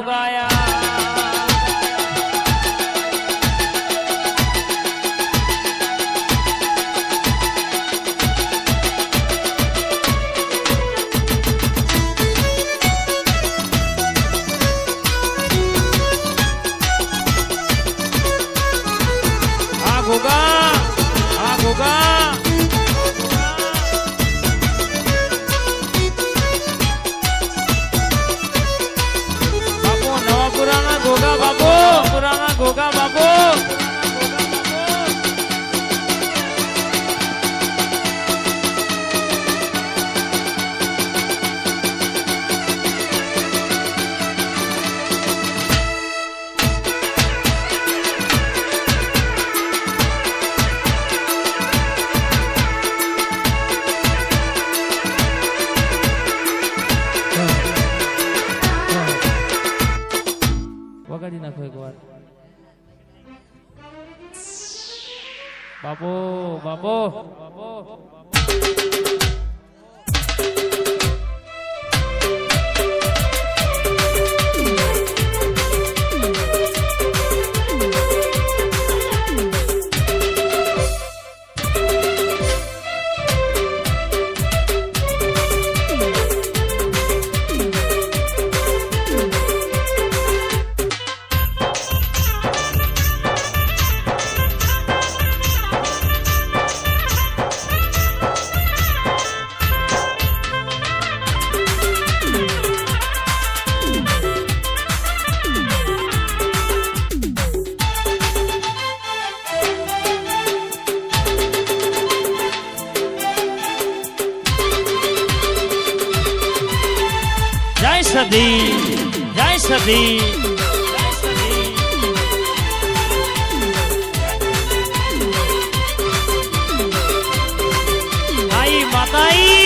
ગાયા ગોગા બાબો વગાડી નાખો એક વાર બાબો બાબો જય સદી આઈ માતાઈ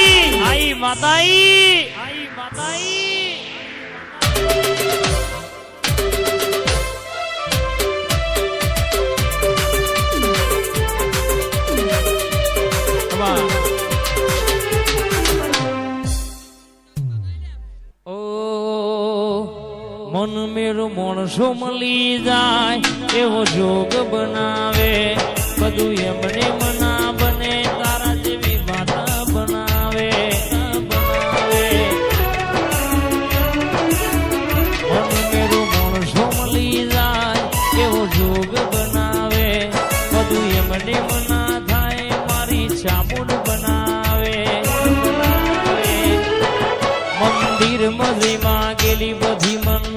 મન મેરો માણસો મળી જાય એવો જોગ બનાવે બધું એમને મના બને તારા જેવી માતા બનાવે મન મેરો માણસો મળી જાય એવો જોગ બનાવે બધું એમને મના થાય મારી ચામુંડ બનાવે મંદિર મજેમાં ગેલી બધી મન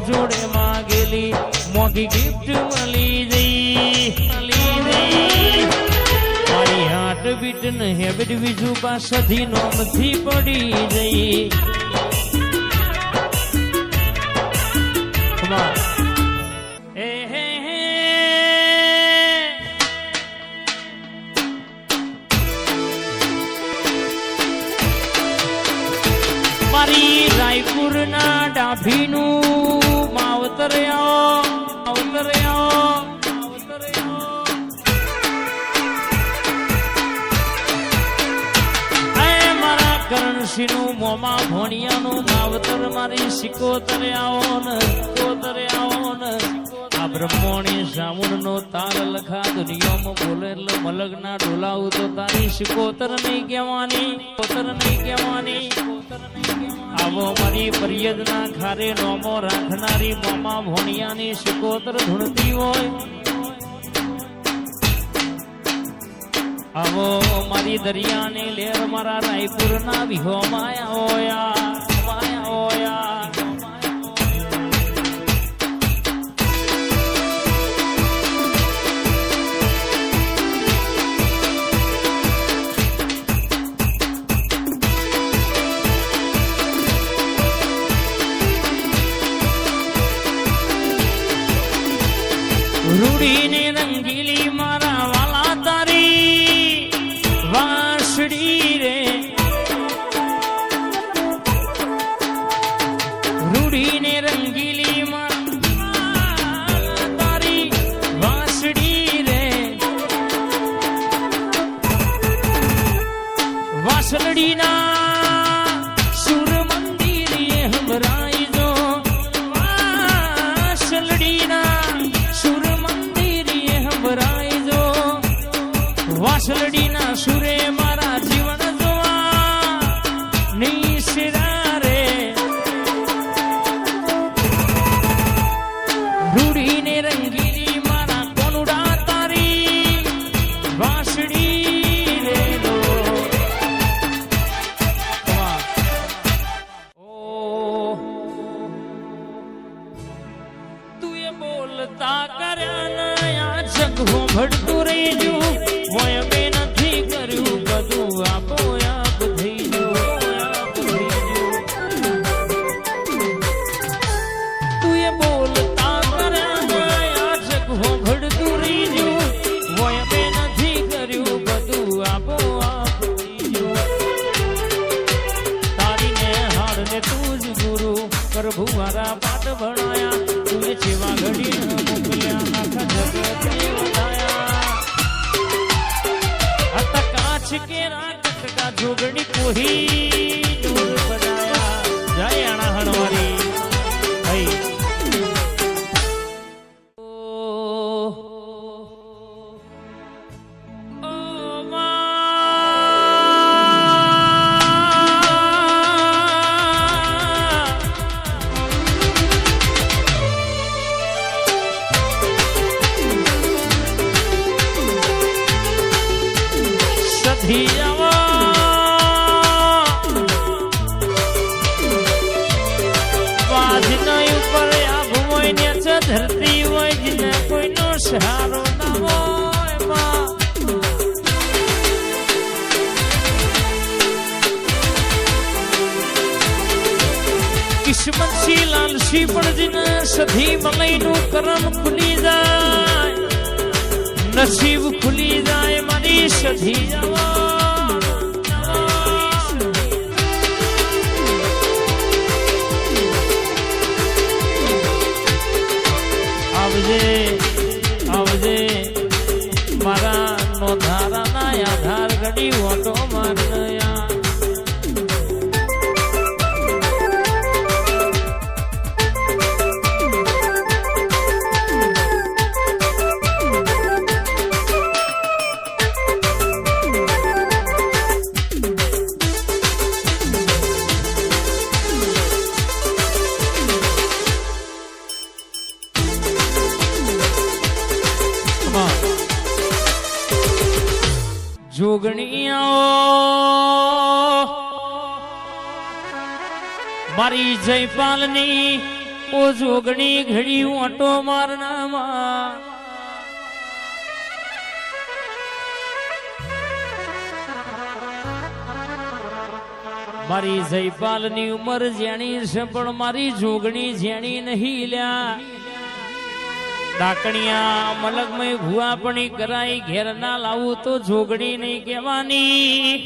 જોડે માગેલી મોગી ગિફ્ટ મળી જઈ મારી હાટ બીટ ને હેબિટ બીજું પાસથી નોમથી પડી જઈ મારી રાયપુર ના ડાભીનું માવતર મારા કરણસિંહનું મોમા ભોણિયાનું માવતર મારી સિકોતર આવો ને આ બ્રહ્મોણી સામુંડનો તાલ લખા દુનિયામાં બોલે એટલે મલગ ના ડોલાવું તો તારી સિકોતર નહીં કહેવાની આવો મારી પરિયદના ખારે નોમો રાખનારી મોમા ભોણિયાની સિકોતર ધૂણતી હોય આવો મારી દરિયાની લેર મારા રાયપુરના વિહોમાં ઓયા રૂડીને રંગીલી મારા વાલા તારી વાંસળી રે રૂડીને રંગીલી મારા તારી વાંસળી રે વાસળડીના સુર મંદિરે બોલતા કર્યા ને આ જગવો ભડતું રહી ગયું હોય બે નથી કર્યું બધું આપો આપ થઈ ગયું તું એ બોલતા કર્યા ને આ જગવો ભડતું રહી ગયું હોય બે નથી કર્યું બધું આપો આપ થઈ ગયું તારી ને હાર ને તું જ ગુરુ પ્રભુ મારા પાઠ ભણાયા તું જેવા ઘડી મોકલ્યા આખા જગતને વધાયા હતા કાચ કેરા કટકા જોગણી કોહી દૂર બનાયા જય આણા હણવારી ભાઈ ધરતી હોય જીને કોઈનો સહારો ના હોય કિસ્મતથી લાલસી પણ જીને સધી મલઈનું કરમ ખુલી જાય નસીબ ખુલી જાય મારી સધી આવજે આવજે મારા નો ધારાના આધાર ઘડી ઓટો મારનયા જોગણીઓ મારી જયપાલની ઓ જોગણી ઘડી ઓટો મારનામાં મારી જયપાલની ઉંમર જેણી છે પણ મારી જોગણી જેણી નહીં લ્યા ડાકણિયા મલકમય ભુવાપણી કરાઈ ઘેર ના લાવું તો જોગણી નહીં કહેવાની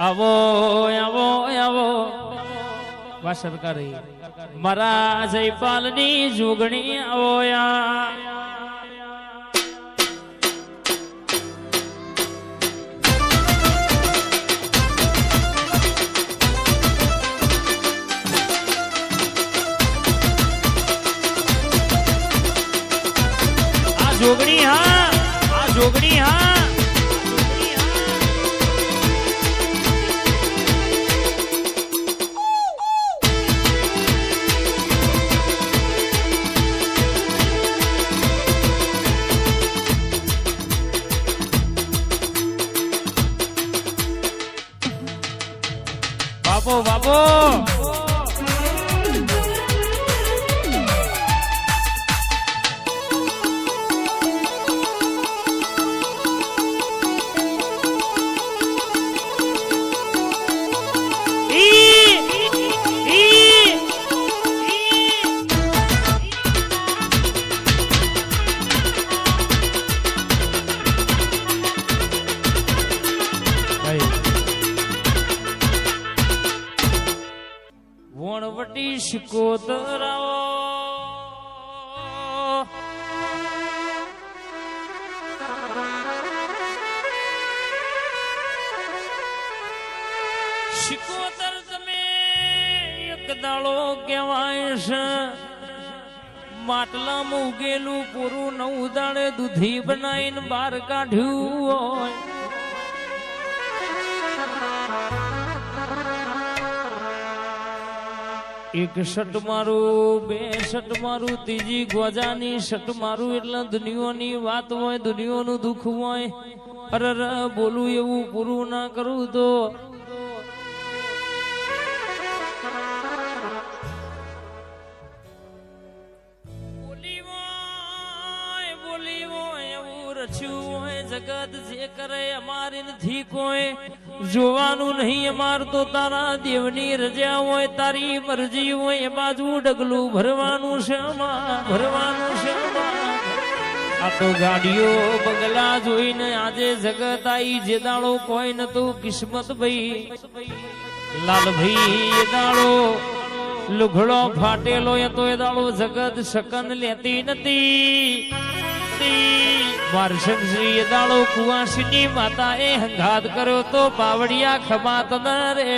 આવો આવો આવો વા સરકારી મારા જયપાલની જોગણી આવો જોગણી હા આ જોગણી હા બાપો બાપો વણવટી શિકોતરાઓ શિકોતર તમે એક દાડો કહેવાય છે માટલામાં ઉગેલું પૂરું 9 દાડે દૂધી બનાવીને બહાર કાઢ્યું હોય એક શટ મારું બે શટ મારું ત્રીજી ગોજાની શટ મારું એટલે દુનિયાની વાત હોય દુનિયાનું દુઃખ હોય અરે બોલું એવું પૂરું ના કરું તો જગત જે કરે અમારે નથી કોઈ જોવાનું નહીં. અમાર તો તારા દેવની રજા હોય, તારી મરજી હોય, એ બાજુ ડગલું ભરવાનું છે, ભરવાનું છે. આ તો ગાડીઓ બંગલા જોઈને આજે જગત આઈ. જે દાડો કોઈ નતું કિસ્મત ભાઈ લાલભાઈ, એ દાડો લુઘડો ફાટેલો એ તો એ દાડો જગત શકન લેતી નથી. વારસંશ્રી એ દાડો કુવાસીની માતા એ હંગાત કર્યો તો પાવડિયા ખમાત ન રે.